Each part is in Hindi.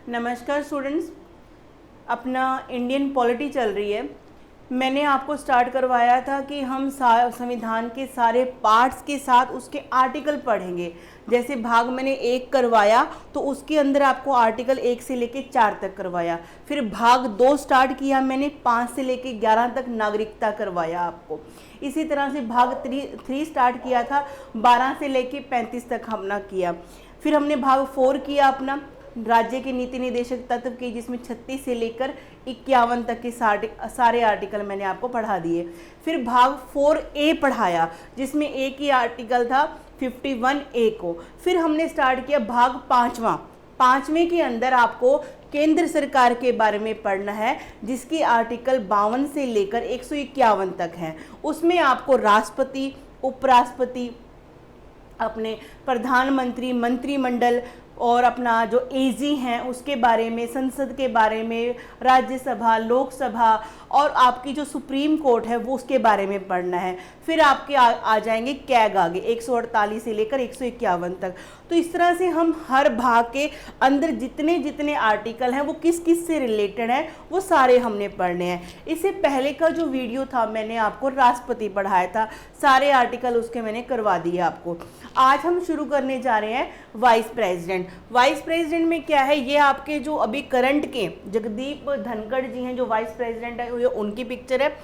नमस्कार स्टूडेंट्स, अपना इंडियन पॉलिटी चल रही है। मैंने आपको स्टार्ट करवाया था कि हम संविधान के सारे पार्ट्स के साथ उसके आर्टिकल पढ़ेंगे। जैसे भाग मैंने 1 करवाया तो उसके अंदर आपको आर्टिकल 1 से लेके 4 तक करवाया। फिर भाग 2 स्टार्ट किया मैंने 5 से लेके 11 तक नागरिकता करवाया आपको। इसी तरह से भाग 3 स्टार्ट किया था 12 से लेके 35 तक हमने किया। फिर हमने भाग 4 किया अपना राज्य के नीति निर्देशक तत्व की, जिसमें 36 से लेकर 51 तक के सारे आर्टिकल मैंने आपको पढ़ा दिए। फिर भाग 4A पढ़ाया जिसमें एक ही आर्टिकल था 51A को। फिर हमने स्टार्ट किया भाग 5वें के अंदर आपको केंद्र सरकार के बारे में पढ़ना है, जिसकी आर्टिकल 52 से लेकर 151 तक है। उसमें आपको राष्ट्रपति, उपराष्ट्रपति, अपने प्रधानमंत्री, मंत्रिमंडल और अपना जो एजी हैं उसके बारे में, संसद के बारे में, राज्यसभा, लोकसभा और आपकी जो सुप्रीम कोर्ट है वो उसके बारे में पढ़ना है। फिर आपके आ जाएंगे कैग आगे 148 से लेकर 151 तक। तो इस तरह से हम हर भाग के अंदर जितने जितने आर्टिकल हैं वो किस किस से रिलेटेड हैं वो सारे हमने पढ़ने हैं। इससे पहले का जो वीडियो था मैंने आपको राष्ट्रपति पढ़ाया था, सारे आर्टिकल उसके मैंने करवा दिए आपको। आज हम शुरू करने जा रहे हैं वाइस प्रेसिडेंट। वाइस प्रेसिडेंट में क्या है, ये आपके जो अभी करंट के जगदीप धनखड़ जी हैं जो वाइस प्रेसिडेंट है, ये उनकी पिक्चर है।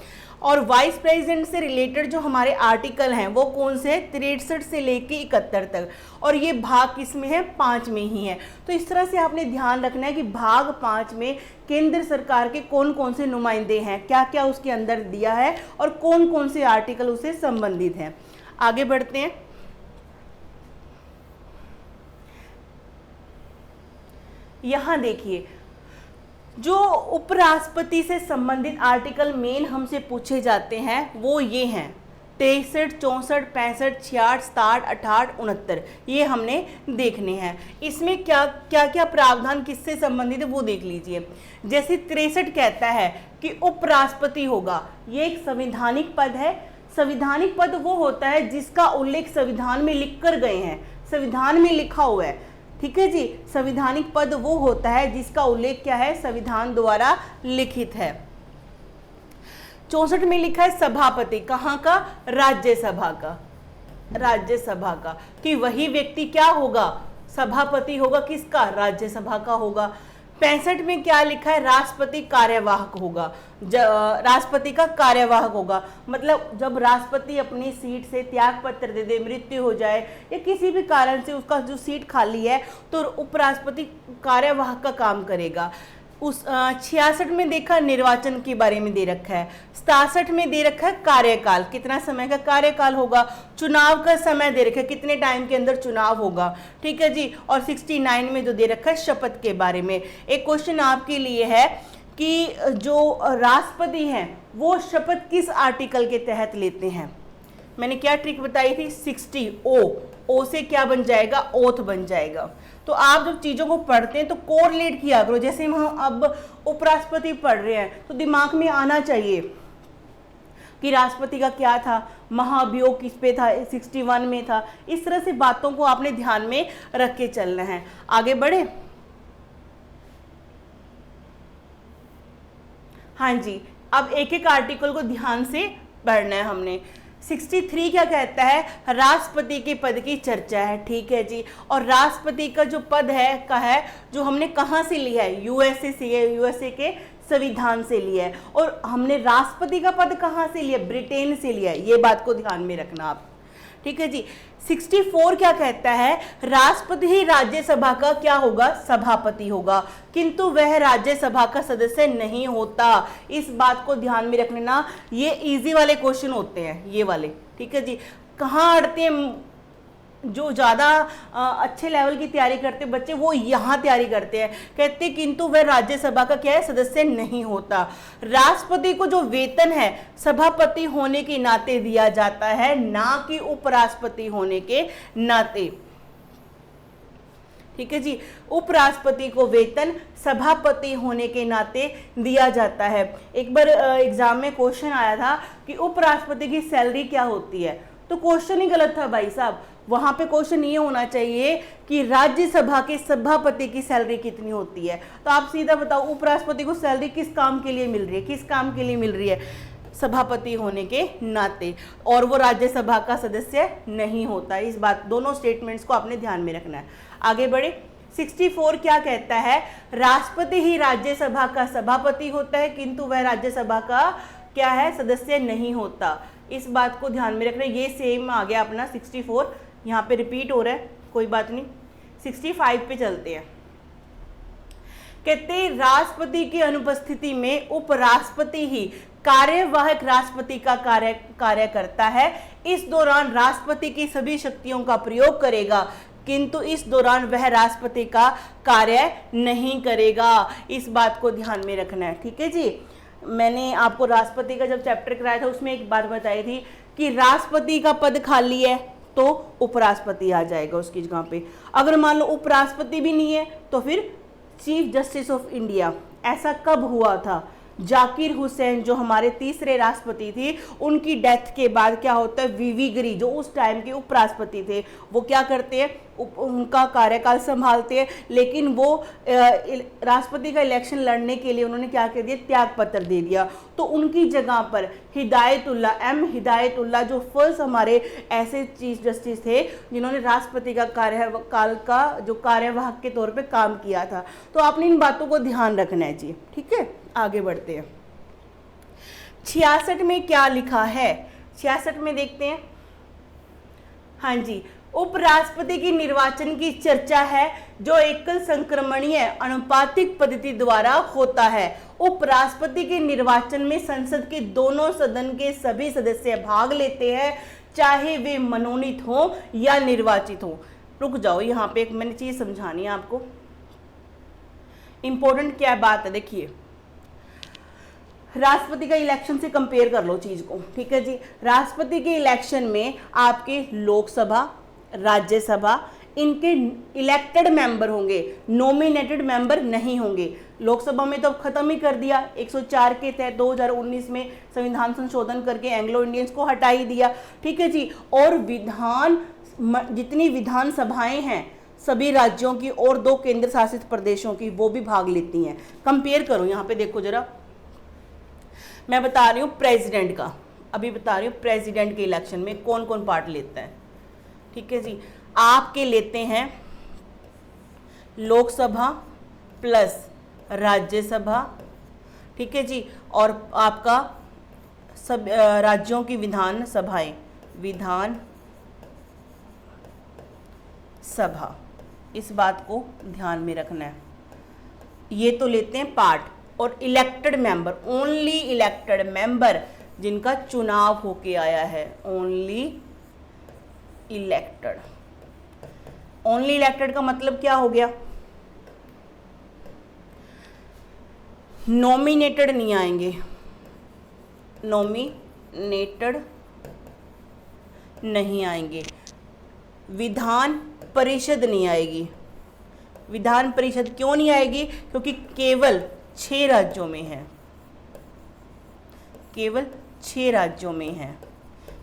और वाइस प्रेसिडेंट से रिलेटेड जो हमारे आर्टिकल हैं वो कौन से हैं, 63 से लेके 71 तक। और ये भाग किस में है, 5 में ही है। तो इस तरह से आपने ध्यान रखना है कि भाग 5 में केंद्र सरकार के कौन कौन से नुमाइंदे हैं, क्या क्या उसके अंदर दिया है और कौन कौन से आर्टिकल उससे संबंधित हैं। आगे बढ़ते हैं। यहाँ देखिए, जो उपराष्ट्रपति से संबंधित आर्टिकल मेन हमसे पूछे जाते हैं वो ये हैं 63, 64, 65, 66, 67, 68, 69। ये हमने देखने हैं। इसमें क्या क्या प्रावधान किससे संबंधित है वो देख लीजिए। जैसे 63 कहता है कि उपराष्ट्रपति होगा, ये एक संवैधानिक पद है। संवैधानिक पद वो होता है जिसका उल्लेख संविधान में लिख कर गए हैं, संविधान में लिखा हुआ है। ठीक है जी, संवैधानिक पद वो होता है जिसका उल्लेख क्या है, संविधान द्वारा लिखित है। 64 में लिखा है सभापति, कहाँ का, राज्यसभा का, राज्यसभा का, कि वही व्यक्ति क्या होगा, सभापति होगा, किसका, राज्यसभा का होगा। 65 में क्या लिखा है, राष्ट्रपति कार्यवाहक होगा, राष्ट्रपति का कार्यवाहक होगा। मतलब जब राष्ट्रपति अपनी सीट से त्याग पत्र दे दे, मृत्यु हो जाए या किसी भी कारण से उसका जो सीट खाली है तो उपराष्ट्रपति कार्यवाहक का काम करेगा। उस 66 में देखा निर्वाचन के बारे में दे रखा है। 67 में दे रखा है कार्यकाल, कितना समय का कार्यकाल होगा। चुनाव का समय दे रखा है, कितने टाइम के अंदर चुनाव होगा। ठीक है जी। और 69 में जो दे रखा है शपथ के बारे में। एक क्वेश्चन आपके लिए है कि जो राष्ट्रपति हैं वो शपथ किस आर्टिकल के तहत लेते हैं। मैंने क्या ट्रिक बताई थी, 60 ओ से क्या बन जाएगा, ओथ बन जाएगा। तो आप जब चीज़ों को पढ़ते हैं तो कोरिलेट किया करो। जैसे हम अब उपराष्ट्रपति पढ़ रहे हैं तो दिमाग में आना चाहिए कि राष्ट्रपति का क्या था, महाभियोग किस पे था, 61 में था। इस तरह से बातों को आपने ध्यान में रख के चलना है। आगे बढ़े। हाँ जी, अब एक एक आर्टिकल को ध्यान से पढ़ना है हमने। 63 क्या कहता है, राष्ट्रपति के पद की चर्चा है। ठीक है जी। और राष्ट्रपति का जो पद है जो हमने कहाँ से लिया है, यूएसए से, यूएसए के संविधान से लिया है। और हमने राष्ट्रपति का पद कहाँ से लिया, ब्रिटेन से लिया है। ये बात को ध्यान में रखना आप। ठीक है जी। 64 क्या कहता है, राष्ट्रपति ही राज्यसभा का क्या होगा, सभापति होगा, किंतु वह राज्यसभा का सदस्य नहीं होता। इस बात को ध्यान में रखना, ये इजी वाले क्वेश्चन होते हैं ये वाले। ठीक है जी। कहाँ अड़ते हैं, जो ज़्यादा अच्छे लेवल की तैयारी करते बच्चे वो यहाँ तैयारी करते हैं, कहते किंतु वह राज्यसभा का क्या है, सदस्य नहीं होता। राष्ट्रपति को जो वेतन है सभापति होने के नाते दिया जाता है, ना कि उपराष्ट्रपति होने के नाते। ठीक है जी। उपराष्ट्रपति को वेतन सभापति होने के नाते दिया जाता है। एक बार एग्जाम में क्वेश्चन आया था कि उपराष्ट्रपति की सैलरी क्या होती है, तो क्वेश्चन ही गलत था भाई साहब। वहां पे क्वेश्चन ये होना चाहिए कि राज्यसभा के सभापति की सैलरी कितनी होती है। तो आप सीधा बताओ, उपराष्ट्रपति को सैलरी किस काम के लिए मिल रही है, किस काम के लिए मिल रही है, सभापति होने के नाते, और वो राज्यसभा का सदस्य नहीं होता। इस बात, दोनों स्टेटमेंट्स को आपने ध्यान में रखना है। आगे बढ़े। 64 क्या कहता है, राष्ट्रपति ही राज्यसभा का सभापति होता है, किंतु वह राज्यसभा का क्या है, सदस्य नहीं होता। इस बात को ध्यान में रखना। ये सेम आ गया अपना 64, यहाँ पे रिपीट हो रहा है, कोई बात नहीं। 65 पे चलते हैं। कहते राष्ट्रपति की अनुपस्थिति में उपराष्ट्रपति ही कार्यवाहक राष्ट्रपति का कार्य करता है। इस दौरान राष्ट्रपति की सभी शक्तियों का प्रयोग करेगा, किंतु इस दौरान वह राष्ट्रपति का कार्य नहीं करेगा। इस बात को ध्यान में रखना है, ठीक है जी। मैंने आपको राष्ट्रपति का जब चैप्टर कराया था उसमें एक बात बताई थी कि राष्ट्रपति का पद खाली है तो उपराष्ट्रपति आ जाएगा उसकी जगह पे। अगर मान लो उपराष्ट्रपति भी नहीं है तो फिर चीफ जस्टिस ऑफ इंडिया। ऐसा कब हुआ था, जाकिर हुसैन जो हमारे तीसरे राष्ट्रपति थे, उनकी डेथ के बाद क्या होता है, वीवी गिरी जो उस टाइम के उपराष्ट्रपति थे, वो क्या करते हैं, उनका कार्यकाल संभालते हैं, लेकिन वो राष्ट्रपति का इलेक्शन लड़ने के लिए उन्होंने क्या कर दिया, त्याग पत्र दे दिया। तो उनकी जगह पर हिदायतुल्लाह जो फर्स्ट हमारे ऐसे चीफ जस्टिस थे जिन्होंने राष्ट्रपति का कार्यकाल का जो कार्यवाहक के तौर पे काम किया था। तो आपने इन बातों को ध्यान रखना है जी, ठीक है। आगे बढ़ते हैं। 66 में क्या लिखा है, 66 में देखते हैं। हाँ जी, उपराष्ट्रपति की निर्वाचन की चर्चा है जो एकल संक्रमणीय अनुपातिक पद्धति द्वारा होता है। उपराष्ट्रपति के निर्वाचन में संसद के दोनों सदन के सभी सदस्य भाग लेते हैं, चाहे वे मनोनीत हो या निर्वाचित हो। रुक जाओ, यहाँ पे एक मैंने चीज समझानी है आपको, इंपॉर्टेंट क्या बात है, देखिए। राष्ट्रपति का इलेक्शन से कंपेयर कर लो चीज को, ठीक है जी। राष्ट्रपति के इलेक्शन में आपके लोकसभा, राज्यसभा, इनके इलेक्टेड मेंबर होंगे, नॉमिनेटेड मेंबर नहीं होंगे। लोकसभा में तो अब खत्म ही कर दिया, 104 के तहत 2019 में संविधान संशोधन करके एंग्लो इंडियंस को हटा ही दिया, ठीक है जी। और जितनी विधानसभाएं हैं सभी राज्यों की और 2 केंद्र शासित प्रदेशों की, वो भी भाग लेती हैं। कंपेयर करो, यहाँ पे देखो जरा, मैं बता रही हूँ प्रेसिडेंट का, अभी बता रही हूँ प्रेसिडेंट के इलेक्शन में कौन कौन पार्ट लेता है, ठीक है जी। आपके लेते हैं लोकसभा प्लस राज्यसभा, ठीक है जी, और आपका सब राज्यों की विधान सभा। इस बात को ध्यान में रखना है। ये तो लेते हैं पार्ट, और elected member, only elected member जिनका चुनाव होके आया है, ओनली इलेक्टेड। ओनली इलेक्टेड का मतलब क्या हो गया, नॉमिनेटेड नहीं आएंगे, नॉमिनेटेड नहीं आएंगे। विधान परिषद नहीं आएगी। विधान परिषद क्यों नहीं आएगी, क्योंकि केवल 6 राज्यों में है, केवल 6 राज्यों में है।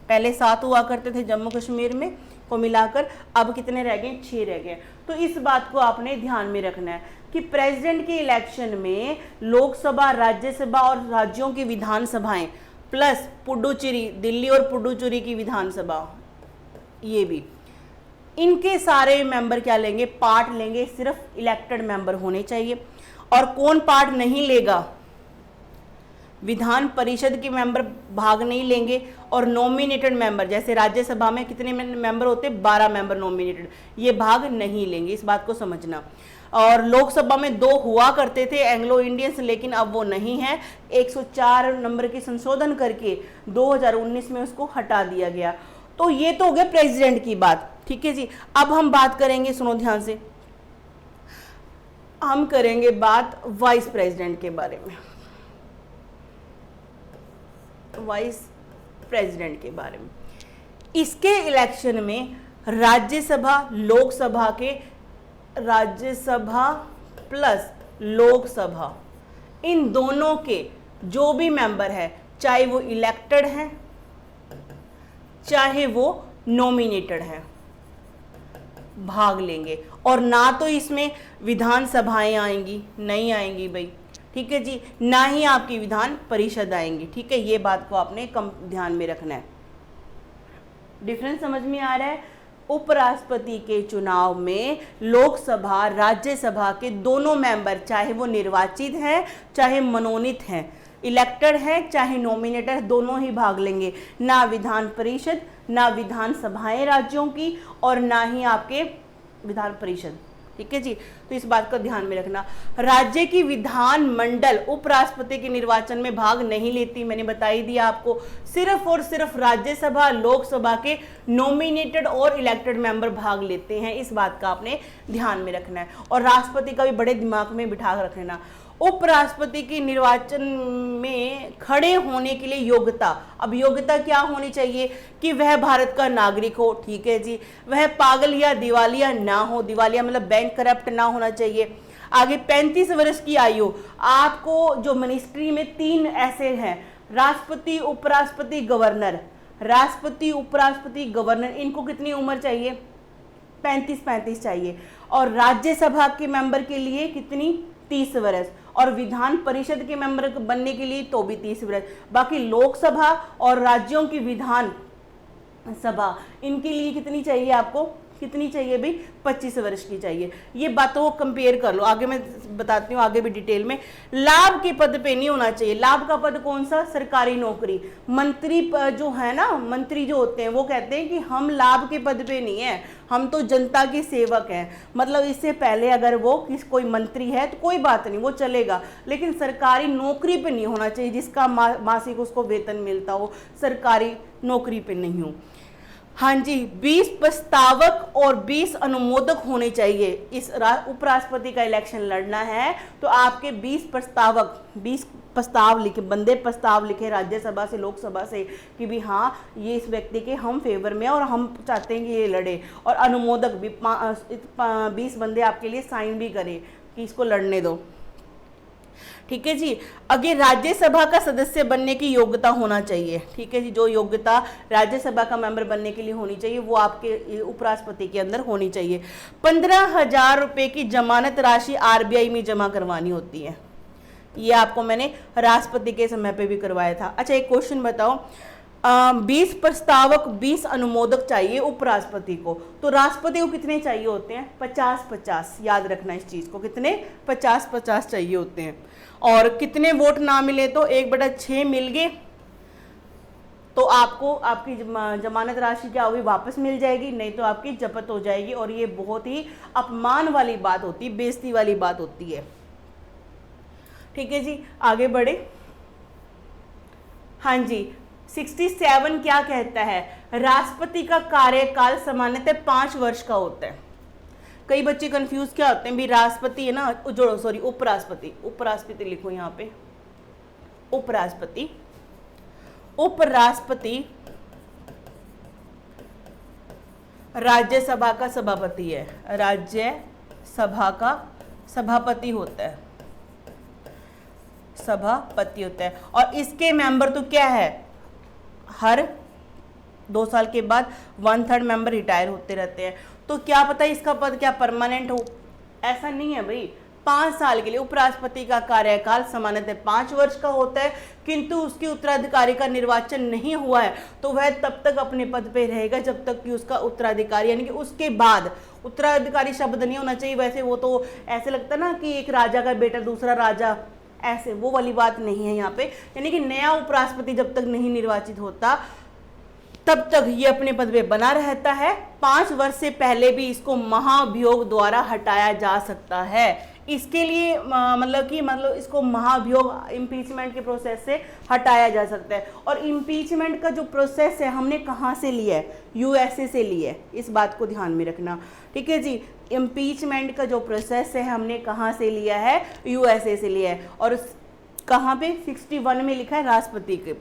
पहले 7 हुआ करते थे जम्मू कश्मीर में को मिलाकर, अब कितने रह गए, 6 रह गए। तो इस बात को आपने ध्यान में रखना है कि प्रेसिडेंट के इलेक्शन में लोकसभा, राज्यसभा और राज्यों की विधानसभाएं प्लस पुडुचेरी, दिल्ली और पुडुचेरी की विधानसभा, ये भी, इनके सारे मेंबर क्या लेंगे, पार्ट लेंगे। सिर्फ इलेक्टेड मेंबर होने चाहिए। और कौन पार्ट नहीं लेगा, विधान परिषद के मेंबर भाग नहीं लेंगे, और नॉमिनेटेड मेंबर, जैसे राज्यसभा में कितने मेंबर होते हैं, 12 मेंबर नॉमिनेटेड, ये भाग नहीं लेंगे। इस बात को समझना। और लोकसभा में 2 हुआ करते थे एंग्लो इंडियंस, लेकिन अब वो नहीं है, 104 नंबर की संशोधन करके 2019 में उसको हटा दिया गया। तो ये तो हो गया प्रेसिडेंट की बात, ठीक है जी। अब हम बात करेंगे, सुनो ध्यान से, हम करेंगे बात वाइस प्रेसिडेंट के बारे में, वाइस प्रेसिडेंट के बारे में। इसके इलेक्शन में राज्यसभा, लोकसभा के, राज्यसभा प्लस लोकसभा, इन दोनों के जो भी मेंबर है, चाहे वो इलेक्टेड हैं चाहे वो नॉमिनेटेड है, भाग लेंगे, और ना तो इसमें विधानसभाएं आएंगी, नहीं आएंगी भाई, ठीक है जी, ना ही आपकी विधान परिषद आएंगी, ठीक है। ये बात को आपने कम ध्यान में रखना है। डिफरेंस समझ में आ रहा है? उपराष्ट्रपति के चुनाव में लोकसभा राज्यसभा के दोनों मेंबर, चाहे वो निर्वाचित हैं चाहे मनोनीत हैं, इलेक्टेड है चाहे नॉमिनेटेड, दोनों ही भाग लेंगे। ना विधान परिषद, ना विधानसभाएं राज्यों की, और ना ही आपके विधान परिषद, ठीक है जी। तो इस बात का ध्यान में रखना। राज्य की विधान मंडल उपराष्ट्रपति के निर्वाचन में भाग नहीं लेती, मैंने बता ही दिया आपको। सिर्फ और सिर्फ राज्यसभा लोकसभा के नॉमिनेटेड और इलेक्टेड मेंबर भाग लेते हैं, इस बात का आपने ध्यान में रखना है। और राष्ट्रपति का भी बड़े दिमाग में बिठा रखना। उपराष्ट्रपति के निर्वाचन में खड़े होने के लिए योग्यता, अब योग्यता क्या होनी चाहिए कि वह भारत का नागरिक हो, ठीक है जी, वह पागल या दिवालिया ना हो, दिवालिया मतलब बैंक करप्ट ना होना चाहिए। आगे 35 वर्ष की आयु, आपको जो मिनिस्ट्री में 3 ऐसे हैं, राष्ट्रपति उपराष्ट्रपति गवर्नर, राष्ट्रपति उपराष्ट्रपति गवर्नर, इनको कितनी उम्र चाहिए? 35 चाहिए। और राज्यसभा के मेंबर के लिए कितनी? 30 वर्ष। और विधान परिषद के मेंबर बनने के लिए तो भी 30 वर्ष। बाकी लोकसभा और राज्यों की विधान सभा, इनके लिए कितनी चाहिए आपको? कितनी चाहिए भाई? 25 वर्ष की चाहिए। ये बातों को कंपेयर कर लो, आगे मैं बताती हूँ, आगे भी डिटेल में। लाभ के पद पे नहीं होना चाहिए। लाभ का पद कौन सा? सरकारी नौकरी। मंत्री जो है ना, मंत्री जो होते हैं वो कहते हैं कि हम लाभ के पद पे नहीं है, हम तो जनता के सेवक हैं। मतलब इससे पहले अगर वो कोई मंत्री है तो कोई बात नहीं, वो चलेगा, लेकिन सरकारी नौकरी पे नहीं होना चाहिए जिसका मासिक उसको वेतन मिलता हो, सरकारी नौकरी पे नहीं हो। हाँ जी, 20 प्रस्तावक और 20 अनुमोदक होने चाहिए। इस उपराष्ट्रपति का इलेक्शन लड़ना है तो आपके 20 प्रस्तावक, 20 प्रस्ताव लिखे, बंदे प्रस्ताव लिखे राज्यसभा से लोकसभा से कि भी हाँ ये इस व्यक्ति के हम फेवर में और हम चाहते हैं कि ये लड़े, और अनुमोदक भी 20 बंदे आपके लिए साइन भी करें कि इसको लड़ने दो, ठीक है जी। आगे राज्यसभा का सदस्य बनने की योग्यता होना चाहिए, ठीक है जी। जो योग्यता राज्यसभा का मेंबर बनने के लिए होनी चाहिए वो आपके उपराष्ट्रपति के अंदर होनी चाहिए। 15,000 रुपए की जमानत राशि आरबीआई में जमा करवानी होती है। ये आपको मैंने राष्ट्रपति के समय पे भी करवाया था। अच्छा, एक क्वेश्चन बताओ, 20 प्रस्तावक 20 अनुमोदक चाहिए उपराष्ट्रपति को, तो राष्ट्रपति को कितने चाहिए होते हैं? 50-50। याद रखना इस चीज को, कितने? 50-50 चाहिए होते हैं। और कितने वोट ना मिले तो 1/6 मिल गए तो आपको आपकी जमानत राशि क्या होगी? वापस मिल जाएगी, नहीं तो आपकी जब्त हो जाएगी। और ये बहुत ही अपमान वाली बात होती है, बेइज्जती वाली बात होती है, ठीक है जी। आगे बढ़े। हाँ जी, 67 क्या कहता है? राष्ट्रपति का कार्यकाल सामान्यतः 5 वर्ष का होता है। कई बच्चे कंफ्यूज क्या होते हैं भी, राष्ट्रपति है ना, जो सॉरी उपराष्ट्रपति, उपराष्ट्रपति लिखो यहाँ पे, उपराष्ट्रपति, उपराष्ट्रपति राज्यसभा का सभापति है, राज्यसभा का सभापति होता है, सभापति होता है। और इसके मेंबर तो क्या है, हर 2 साल के बाद 1/3 मेंबर रिटायर होते रहते हैं। तो क्या पता इसका पद क्या परमानेंट हो? ऐसा नहीं है भाई, 5 साल के लिए। उपराष्ट्रपति का कार्यकाल सामान्यतः 5 वर्ष का होता है, किंतु उसके उत्तराधिकारी का निर्वाचन नहीं हुआ है तो वह तब तक अपने पद पे रहेगा जब तक कि उसका उत्तराधिकारी, यानी कि उसके बाद, उत्तराधिकारी शब्द नहीं होना चाहिए, वैसे वो तो ऐसे लगता है ना कि एक राजा का बेटा दूसरा राजा, ऐसे वो वाली बात नहीं है यहाँ पे। यानी कि नया उपराष्ट्रपति जब तक नहीं निर्वाचित होता तब तक ये अपने पद पे बना रहता है। 5 वर्ष से पहले भी इसको महाभियोग द्वारा हटाया जा सकता है। इसके लिए मतलब इसको महाभियोग इम्पीचमेंट के प्रोसेस से हटाया जा सकता है। और इम्पीचमेंट का जो प्रोसेस है हमने कहाँ से लिया है? यूएसए से लिया है, इस बात को ध्यान में रखना, ठीक है जी। इम्पीचमेंट का जो प्रोसेस है हमने कहाँ से लिया है? यूएसए से लिया है। और कहाँ पे? 61 में लिखा है राष्ट्रपति के।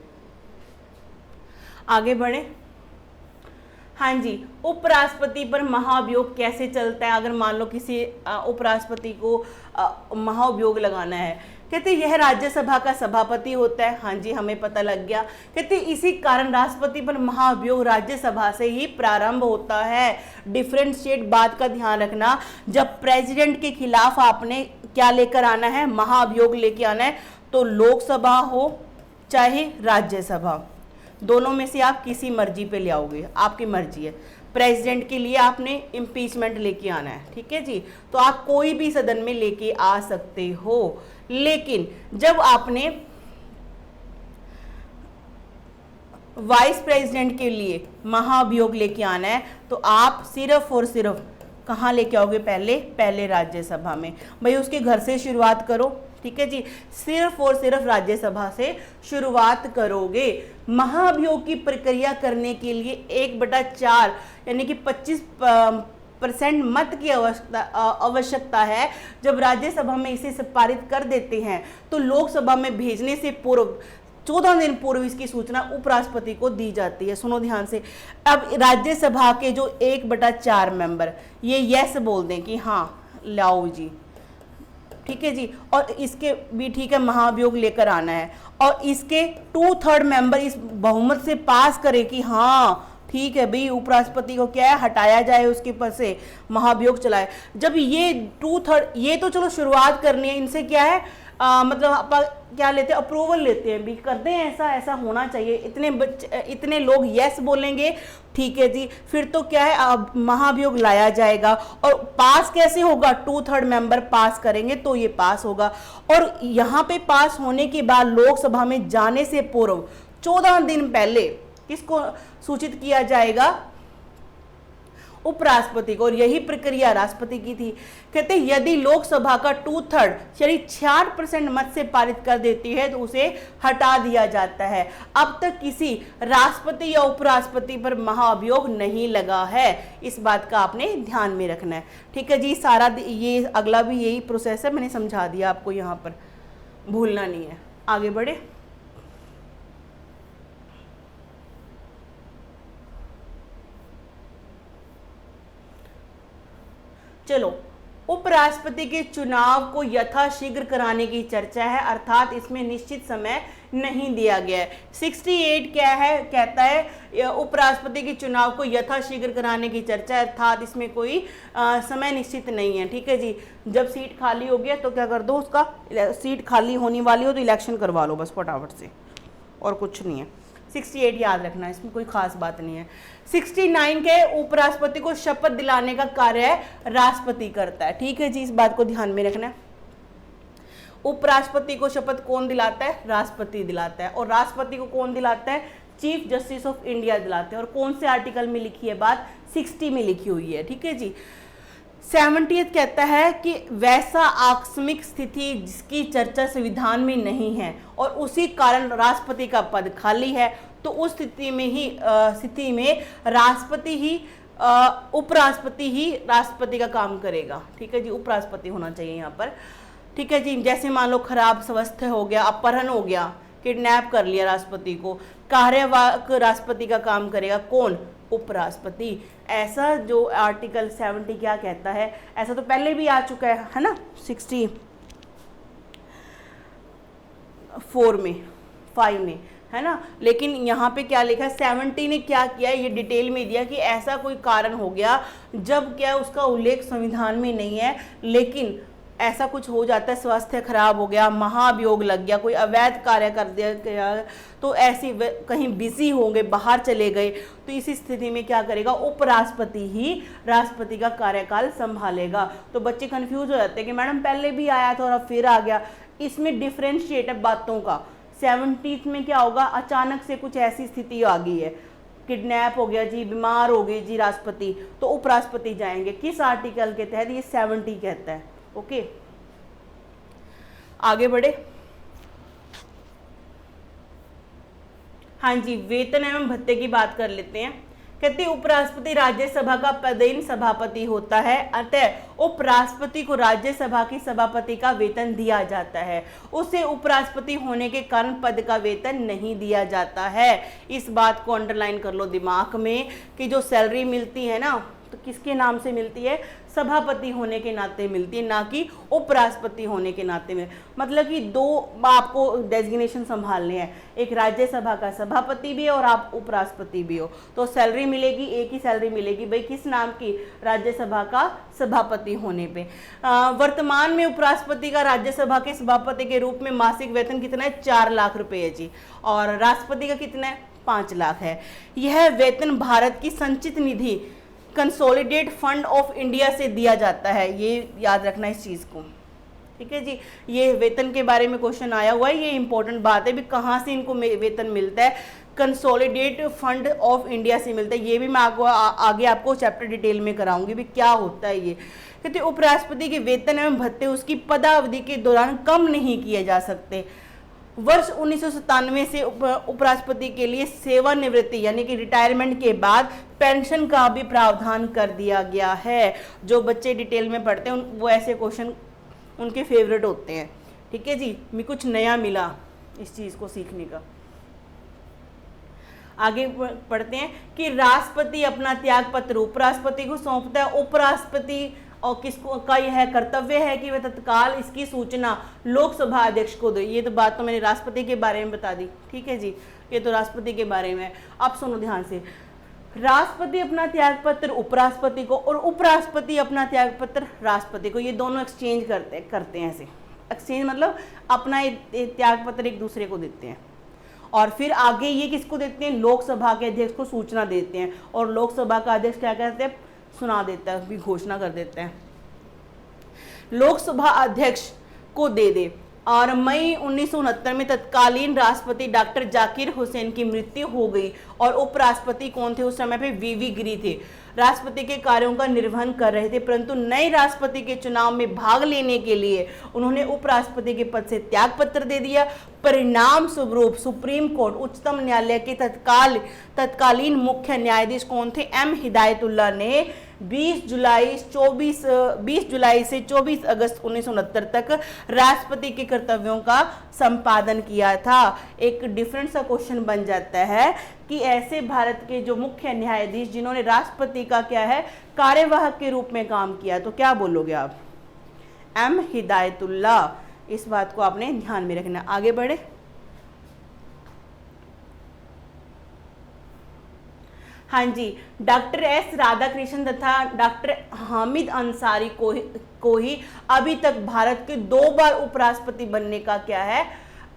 आगे बढ़े। हाँ जी, उपराष्ट्रपति पर महाभियोग कैसे चलता है? अगर मान लो किसी उपराष्ट्रपति को महाभियोग लगाना है, कहते यह राज्यसभा का सभापति होता है। हाँ जी, हमें पता लग गया। कहते इसी कारण राष्ट्रपति पर महाभियोग राज्यसभा से ही प्रारंभ होता है। डिफरेंशिएट बात का ध्यान रखना, जब प्रेसिडेंट के खिलाफ आपने क्या लेकर आना है, महाभियोग लेके आना है, तो लोकसभा हो चाहे राज्यसभा, दोनों में से आप किसी मर्जी पे ले आओगे, आपकी मर्जी है। प्रेसिडेंट के लिए आपने इम्पीचमेंट लेके आना है, ठीक है जी, तो आप कोई भी सदन में लेके आ सकते हो। लेकिन जब आपने वाइस प्रेसिडेंट के लिए महाभियोग लेके आना है, तो आप सिर्फ और सिर्फ कहाँ लेके आओगे, पहले राज्यसभा में। भाई उसके घर से शुरुआत करो, ठीक है जी, सिर्फ और सिर्फ राज्यसभा से शुरुआत करोगे। महाभियोग की प्रक्रिया करने के लिए 1/4 यानी कि 25% मत की आवश्यकता है। जब राज्यसभा में इसे पारित कर देते हैं तो लोकसभा में भेजने से पूर्व 14 दिन पूर्व इसकी सूचना उपराष्ट्रपति को दी जाती है। सुनो ध्यान से, अब राज्यसभा के जो 1/4 मेंबर ये यस बोल दें कि हाँ लाओ जी, ठीक है जी, और इसके भी ठीक है महाभियोग लेकर आना है, और इसके 2/3 मेंबर इस बहुमत से पास करें कि हाँ ठीक है भाई उपराष्ट्रपति को क्या है हटाया जाए, उसके ऊपर से महाभियोग चलाए। जब ये 2/3, ये तो चलो शुरुआत करनी है, इनसे क्या है मतलब आप क्या लेते हैं, अप्रूवल लेते हैं भी, करते हैं ऐसा होना चाहिए, इतने लोग यस बोलेंगे, ठीक है जी, फिर तो क्या है अब महाभियोग लाया जाएगा। और पास कैसे होगा, 2/3 मेंबर पास करेंगे तो ये पास होगा। और यहाँ पे पास होने के बाद लोकसभा में जाने से पूर्व 14 दिन पहले किसको सूचित किया जाएगा, उपराष्ट्रपति को। और यही प्रक्रिया राष्ट्रपति की थी। कहते यदि लोकसभा का 2/3 यानी 66% मत से पारित कर देती है तो उसे हटा दिया जाता है। अब तक किसी राष्ट्रपति या उपराष्ट्रपति पर महाभियोग नहीं लगा है, इस बात का आपने ध्यान में रखना है, ठीक है जी। सारा ये अगला भी यही प्रोसेस है, मैंने समझा दिया आपको, यहाँ पर भूलना नहीं है। आगे बढ़े, चलो उपराष्ट्रपति के चुनाव को यथाशीघ्र कराने की चर्चा है, अर्थात इसमें निश्चित समय नहीं दिया गया है। 68 क्या है, कहता है उपराष्ट्रपति के चुनाव को यथाशीघ्र कराने की चर्चा है, अर्थात इसमें कोई समय निश्चित नहीं है, ठीक है जी। जब सीट खाली हो गया तो क्या कर दो, उसका सीट खाली होने वाली हो तो इलेक्शन करवा लो बस फटाफट से, और कुछ नहीं है। 68 याद रखना, इसमें कोई खास बात नहीं है। 69 के उपराष्ट्रपति को शपथ दिलाने का कार्य राष्ट्रपति करता है, ठीक है जी, इस बात को ध्यान में रखना है। उपराष्ट्रपति को शपथ कौन दिलाता है, राष्ट्रपति दिलाता है। और राष्ट्रपति को कौन दिलाता है, चीफ जस्टिस ऑफ इंडिया दिलाते हैं। और कौन से आर्टिकल में लिखी है बात, 60 में लिखी हुई है, ठीक है जी। 70th कहता है कि वैसा आकस्मिक स्थिति जिसकी चर्चा संविधान में नहीं है और उसी कारण राष्ट्रपति का पद खाली है, तो उस स्थिति में राष्ट्रपति ही उपराष्ट्रपति ही राष्ट्रपति का काम करेगा, ठीक है जी। उपराष्ट्रपति होना चाहिए यहाँ पर, ठीक है जी। जैसे मान लो खराब स्वास्थ्य हो गया, अपहरण हो गया, किडनैप कर लिया राष्ट्रपति को, कार्यवाहक राष्ट्रपति का काम करेगा कौन, उपराष्ट्रपति। ऐसा जो आर्टिकल 70 क्या कहता है, ऐसा तो पहले भी आ चुका है ना, 64 में 5 में, है ना। लेकिन यहाँ पे क्या लिखा है, 70 ने क्या किया है ये डिटेल में दिया कि ऐसा कोई कारण हो गया जब क्या उसका उल्लेख संविधान में नहीं है, लेकिन ऐसा कुछ हो जाता है, स्वास्थ्य खराब हो गया, महाभियोग लग गया, कोई अवैध कार्य कर दिया गया, तो ऐसी कहीं बिजी होंगे, बाहर चले गए, तो इसी स्थिति में क्या करेगा, उपराष्ट्रपति ही राष्ट्रपति का कार्यकाल संभालेगा। तो बच्चे कंफ्यूज हो जाते हैं कि मैडम पहले भी आया था और अब फिर आ गया। इसमें डिफरेंशिएट है बातों का। 70 में क्या होगा, अचानक से कुछ ऐसी स्थिति आ गई है, किडनैप हो गया जी, बीमार हो गई जी राष्ट्रपति, तो उपराष्ट्रपति जाएंगे। किस आर्टिकल के तहत, ये 70 कहता है, ओके। आगे बढ़े, हाँ जी, वेतन एवं भत्ते की बात कर लेते हैं। कहते उपराष्ट्रपति राज्यसभा का पदेन सभापति होता है, अतः उपराष्ट्रपति को राज्यसभा की सभापति का वेतन दिया जाता है। उसे उपराष्ट्रपति होने के कारण पद का वेतन नहीं दिया जाता है। इस बात को अंडरलाइन कर लो दिमाग में कि जो सैलरी मिलती है ना, तो किसके नाम से मिलती है, सभापति होने के नाते मिलती है, ना कि उपराष्ट्रपति होने के नाते में। मतलब कि दो आपको डेजिग्नेशन संभालने हैं, एक राज्यसभा का सभापति भी है और आप उपराष्ट्रपति भी हो, तो सैलरी मिलेगी, एक ही सैलरी मिलेगी भाई, किस नाम की, राज्यसभा का सभापति होने पे। वर्तमान में उपराष्ट्रपति का राज्यसभा के सभापति के रूप में मासिक वेतन कितना है, 4 लाख रुपए है जी, और राष्ट्रपति का कितना है, 5 लाख है। यह वेतन भारत की संचित निधि कंसोलिडेट फंड ऑफ इंडिया से दिया जाता है, ये याद रखना इस चीज़ को, ठीक है जी। ये वेतन के बारे में क्वेश्चन आया हुआ है, ये इंपॉर्टेंट बात है भी, कहाँ से इनको वेतन मिलता है, कंसोलिडेट फंड ऑफ इंडिया से मिलता है। ये भी मैं आगे आपको चैप्टर डिटेल में कराऊंगी भी क्या होता है ये। कहते उपराष्ट्रपति के वेतन एवं भत्ते उसकी पदावधि के दौरान कम नहीं किए जा सकते। वर्ष 1997 से उपराष्ट्रपति के लिए सेवानिवृत्ति यानी कि रिटायरमेंट के बाद पेंशन का भी प्रावधान कर दिया गया है। जो बच्चे डिटेल में पढ़ते हैं वो ऐसे क्वेश्चन उनके फेवरेट होते हैं, ठीक है जी। मैं कुछ नया मिला इस चीज़ को सीखने का। आगे पढ़ते हैं कि राष्ट्रपति अपना त्याग पत्र उपराष्ट्रपति को सौंपता है। उपराष्ट्रपति और किसको का यह कर्तव्य है कि वह तत्काल इसकी सूचना लोकसभा अध्यक्ष को दे। ये तो बात तो मैंने राष्ट्रपति के बारे में बता दी, ठीक है जी, ये तो राष्ट्रपति के बारे में। अब सुनो ध्यान से, राष्ट्रपति अपना त्यागपत्र उपराष्ट्रपति को और उपराष्ट्रपति अपना त्यागपत्र राष्ट्रपति को, ये दोनों एक्सचेंज करते हैं ऐसे। एक्सचेंज मतलब अपना त्यागपत्र एक दूसरे को देते हैं, और फिर आगे ये किसको देते हैं, लोकसभा के अध्यक्ष को सूचना देते हैं, और लोकसभा का अध्यक्ष क्या कहते हैं, सुना देता है, भी घोषणा कर देते हैं, लोकसभा अध्यक्ष को दे दे। और मई 1969 में तत्कालीन राष्ट्रपति डॉक्टर जाकिर हुसैन की मृत्यु हो गई, और उपराष्ट्रपति कौन थे उस समय पे, वीवी गिरी थे। राष्ट्रपति के कार्यों का निर्वहन कर रहे थे, परंतु नए राष्ट्रपति के चुनाव में भाग लेने के लिए उन्होंने उपराष्ट्रपति के पद से त्यागपत्र दे दिया। परिणाम स्वरूप सुप्रीम कोर्ट उच्चतम न्यायालय के तत्कालीन मुख्य न्यायाधीश कौन थे, एम हिदायतुल्लाह ने 20 जुलाई से 24 अगस्त 1969 तक राष्ट्रपति के कर्तव्यों का संपादन किया था। एक डिफरेंट सा क्वेश्चन बन जाता है कि ऐसे भारत के जो मुख्य न्यायाधीश जिन्होंने राष्ट्रपति का क्या है, कार्यवाहक के रूप में काम किया, तो क्या बोलोगे आप, एम हिदायतुल्लाह। इस बात को आपने ध्यान में रखना। आगे बढ़े, हाँ जी, डॉक्टर एस राधाकृष्णन तथा डॉक्टर हामिद अंसारी को ही अभी तक भारत के 2 बार उपराष्ट्रपति बनने का क्या है,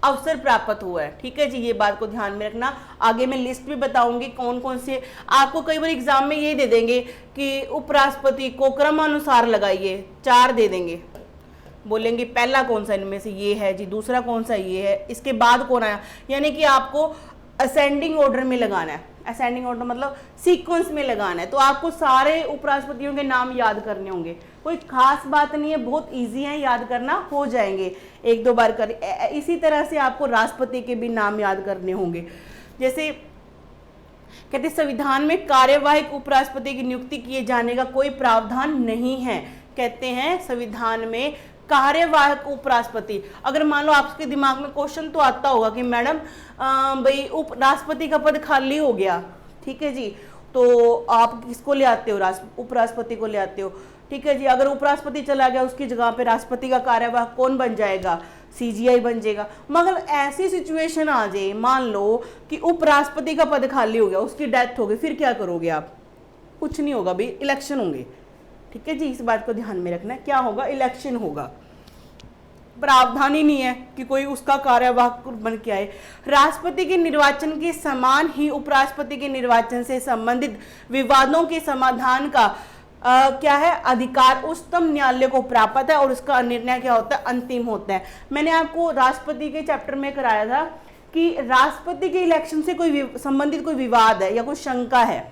अवसर प्राप्त हुआ है, ठीक है जी। ये बात को ध्यान में रखना। आगे मैं लिस्ट भी बताऊंगी कौन कौन से। आपको कई बार एग्जाम में ये दे देंगे कि उपराष्ट्रपति को क्रमानुसार लगाइए, 4 दे देंगे, बोलेंगे पहला कौन सा इनमें से ये है जी, दूसरा कौन सा ये है, इसके बाद कौन आया, यानी कि आपको असेंडिंग ऑर्डर में लगाना है। असेंडिंग ऑर्डर मतलब सीक्वेंस में लगाना है। तो आपको सारे उपराष्ट्रपतियों के नाम याद करने होंगे, कोई खास बात नहीं है, बहुत इजी है, याद करना हो जाएंगे, 1-2 बार कर। इसी तरह से आपको राष्ट्रपति के भी नाम याद करने होंगे। जैसे कहते संविधान में कार्यवाहक उपराष्ट्रपति की नियुक्ति किए जाने का कोई प्रावधान नहीं है। कहते हैं संविधान में कार्यवाहक उपराष्ट्रपति, अगर मान लो आपके दिमाग में क्वेश्चन तो आता होगा कि मैडम भाई उपराष्ट्रपति का पद खाली हो गया, ठीक है जी, तो आप किसको ले आते हो, उपराष्ट्रपति को ले आते हो, ठीक है जी। अगर उपराष्ट्रपति चला गया उसकी जगह पे राष्ट्रपति का कार्यवाहक कौन बन जाएगा, सीजीआई बन जाएगा। मगर ऐसी सिचुएशन आ जाए, मान लो कि उपराष्ट्रपति का पद खाली हो गया, उसकी डेथ हो गई, फिर क्या करोगे आप, कुछ नहीं होगा भाई, इलेक्शन होंगे, ठीक है जी। इस बात को ध्यान में रखना, क्या होगा, इलेक्शन होगा, प्रावधान ही नहीं है कि कोई उसका कार्यवाहक बन के आए। राष्ट्रपति के निर्वाचन के समान ही उपराष्ट्रपति के निर्वाचन से संबंधित विवादों के समाधान का क्या है, अधिकार उच्चतम न्यायालय को प्राप्त है, और उसका निर्णय क्या होता है, अंतिम होता है। मैंने आपको राष्ट्रपति के चैप्टर में कराया था कि राष्ट्रपति के इलेक्शन से कोई संबंधित कोई विवाद है या कोई शंका है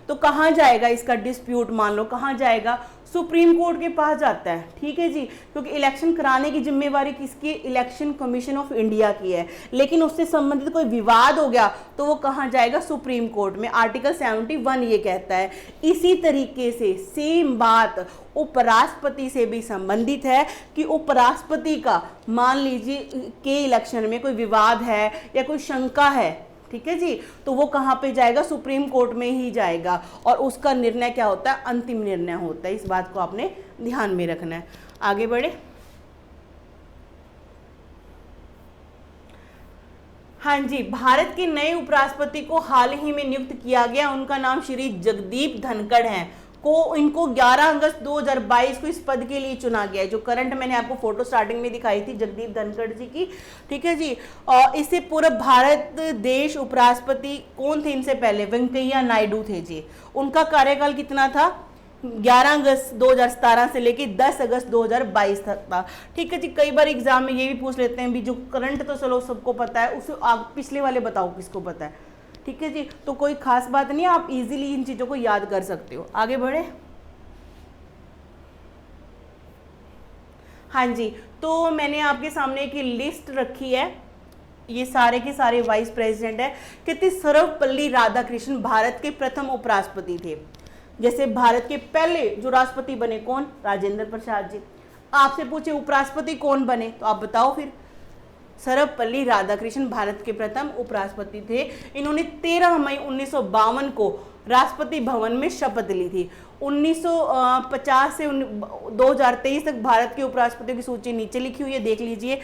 तो कहाँ जाएगा इसका डिस्प्यूट, मान लो कहाँ जाएगा, सुप्रीम कोर्ट के पास जाता है, ठीक है जी। क्योंकि इलेक्शन कराने की जिम्मेवारी किसकी, इलेक्शन कमीशन ऑफ इंडिया की है, लेकिन उससे संबंधित कोई विवाद हो गया तो वो कहाँ जाएगा, सुप्रीम कोर्ट में। आर्टिकल 71 ये कहता है। इसी तरीके से सेम बात उपराष्ट्रपति से भी संबंधित है कि उपराष्ट्रपति का मान लीजिए के इलेक्शन में कोई विवाद है या कोई शंका है, ठीक है जी। तो वो कहाँ पे जाएगा, सुप्रीम कोर्ट में ही जाएगा, और उसका निर्णय क्या होता है, अंतिम निर्णय होता है। इस बात को आपने ध्यान में रखना है। आगे बढ़े। हाँ जी, भारत के नए उपराष्ट्रपति को हाल ही में नियुक्त किया गया, उनका नाम श्री जगदीप धनखड़ हैं। इनको 11 अगस्त 2022 को इस पद के लिए चुना गया है। जो करंट मैंने आपको फोटो स्टार्टिंग में दिखाई थी जगदीप धनखड़ जी की, ठीक है जी। और इससे पूर्व भारत देश उपराष्ट्रपति कौन थे इनसे पहले, वेंकैया नायडू थे जी। उनका कार्यकाल कितना था, 11 अगस्त 2017 से लेके 10 अगस्त 2022 तक था, ठीक है जी। कई बार एग्जाम में ये भी पूछ लेते हैं भी जो करंट तो चलो सबको पता है, उसे आप पिछले वाले बताओ किसको पता है, ठीक है जी। तो कोई खास बात नहीं है, आप इजीली इन चीज़ों को याद कर सकते हो। आगे बढ़े। हाँ जी, तो मैंने आपके सामने एक लिस्ट रखी है, ये सारे के सारे वाइस प्रेसिडेंट है। कहते सर्वपल्ली राधाकृष्णन भारत के प्रथम उपराष्ट्रपति थे। जैसे भारत के पहले जो राष्ट्रपति बने कौन, राजेंद्र प्रसाद जी। आपसे पूछे उपराष्ट्रपति कौन बने, तो आप बताओ फिर। सर्वपल्ली राधाकृष्णन भारत के प्रथम उपराष्ट्रपति थे। इन्होंने 13 मई 1952 को राष्ट्रपति भवन में शपथ ली थी। 1950 से 2023 तक भारत के उपराष्ट्रपतियों की सूची नीचे लिखी हुई है, देख लीजिए।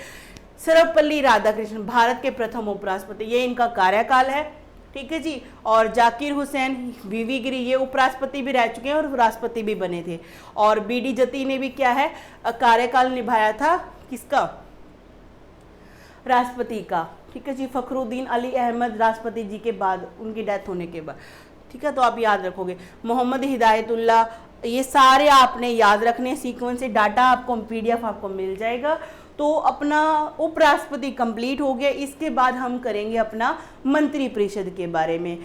सर्वपल्ली राधाकृष्णन भारत के प्रथम उपराष्ट्रपति, ये इनका कार्यकाल है, ठीक है जी। और जाकिर हुसैन, वीवी गिरी, ये उपराष्ट्रपति भी रह चुके हैं और राष्ट्रपति भी बने थे। और बीडी जती ने भी क्या है, कार्यकाल निभाया था, किसका, राष्ट्रपति का, ठीक है जी। फखरुद्दीन अली अहमद राष्ट्रपति जी के बाद, उनकी डेथ होने के बाद, ठीक है। तो आप याद रखोगे। मोहम्मद हिदायतुल्लाह, ये सारे आपने याद रखने, सीक्वेंस से डाटा आपको PDF आपको मिल जाएगा। तो अपना उपराष्ट्रपति कंप्लीट हो गया। इसके बाद हम करेंगे अपना मंत्री परिषद के बारे में।